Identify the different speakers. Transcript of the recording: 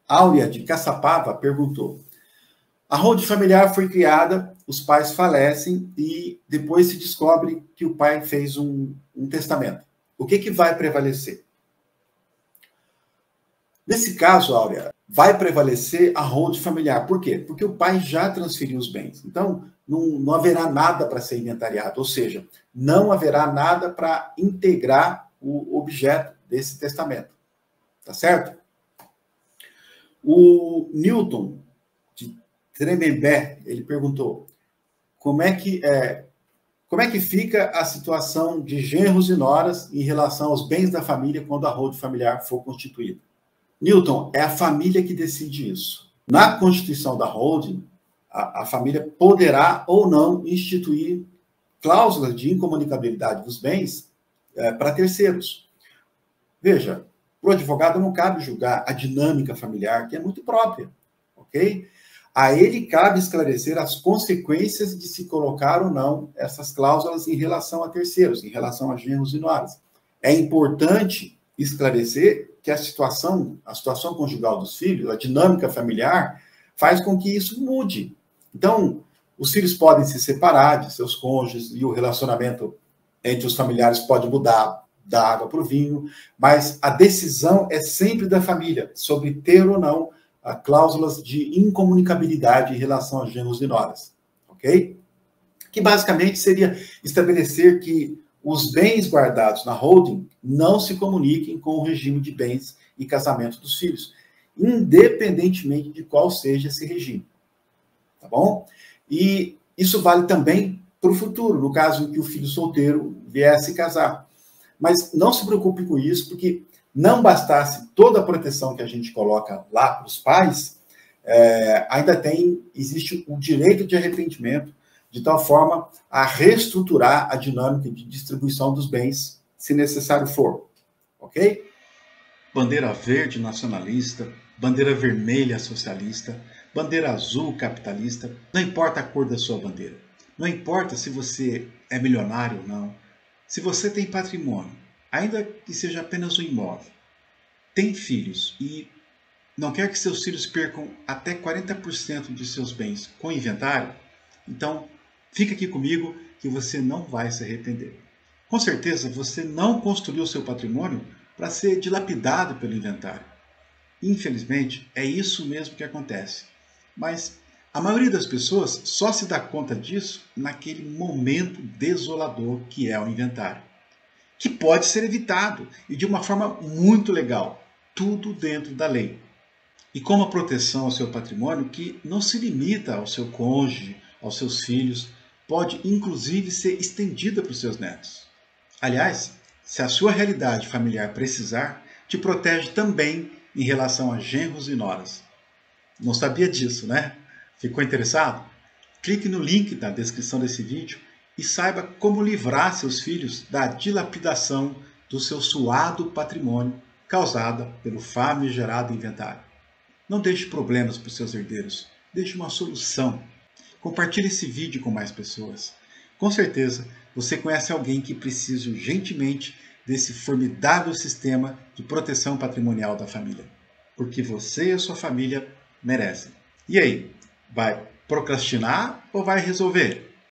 Speaker 1: Áurea de Caçapava perguntou: a holding familiar foi criada, os pais falecem e depois se descobre que o pai fez um testamento. O que vai prevalecer? Nesse caso, Áurea, vai prevalecer a holding familiar. Por quê? Porque o pai já transferiu os bens. Então, não haverá nada para ser inventariado, ou seja, não haverá nada para integrar o objeto desse testamento. Tá certo? O Newton, de Tremembé, ele perguntou: como é que fica a situação de genros e noras em relação aos bens da família quando a holding familiar for constituída? Newton, é a família que decide isso. Na constituição da holding, a família poderá ou não instituir cláusulas de incomunicabilidade dos bens para terceiros. Veja, para o advogado não cabe julgar a dinâmica familiar, que é muito própria, ok? A ele cabe esclarecer as consequências de se colocar ou não essas cláusulas em relação a terceiros, em relação a genros e noras. É importante esclarecer que a situação conjugal dos filhos, a dinâmica familiar, faz com que isso mude. Então, os filhos podem se separar de seus cônjuges e o relacionamento entre os familiares pode mudar da água para o vinho, mas a decisão é sempre da família sobre ter ou não cláusulas de incomunicabilidade em relação a genros e noras, ok? Que basicamente seria estabelecer que os bens guardados na holding não se comuniquem com o regime de bens e casamento dos filhos, independentemente de qual seja esse regime. Tá bom? E isso vale também para o futuro, no caso em que o filho solteiro vier a se casar. Mas não se preocupe com isso, porque não bastasse toda a proteção que a gente coloca lá para os pais, ainda existe o direito de arrependimento, de tal forma a reestruturar a dinâmica de distribuição dos bens, se necessário for. Ok?
Speaker 2: Bandeira verde nacionalista, bandeira vermelha socialista, bandeira azul capitalista, não importa a cor da sua bandeira. Não importa se você é milionário ou não, se você tem patrimônio, ainda que seja apenas um imóvel, tem filhos e não quer que seus filhos percam até 40% de seus bens com inventário, então fica aqui comigo que você não vai se arrepender. Com certeza você não construiu seu patrimônio para ser dilapidado pelo inventário. Infelizmente, é isso mesmo que acontece. Mas a maioria das pessoas só se dá conta disso naquele momento desolador que é o inventário, que pode ser evitado e de uma forma muito legal, tudo dentro da lei. E com uma proteção ao seu patrimônio que não se limita ao seu cônjuge, aos seus filhos, pode inclusive ser estendida para os seus netos. Aliás, se a sua realidade familiar precisar, te protege também em relação a genros e noras. Não sabia disso, né? Ficou interessado? Clique no link na descrição desse vídeo e saiba como livrar seus filhos da dilapidação do seu suado patrimônio causada pelo famigerado inventário. Não deixe problemas para os seus herdeiros, deixe uma solução. Compartilhe esse vídeo com mais pessoas. Com certeza, você conhece alguém que precisa urgentemente desse formidável sistema de proteção patrimonial da família. Porque você e a sua família merecem. E aí, vai procrastinar ou vai resolver?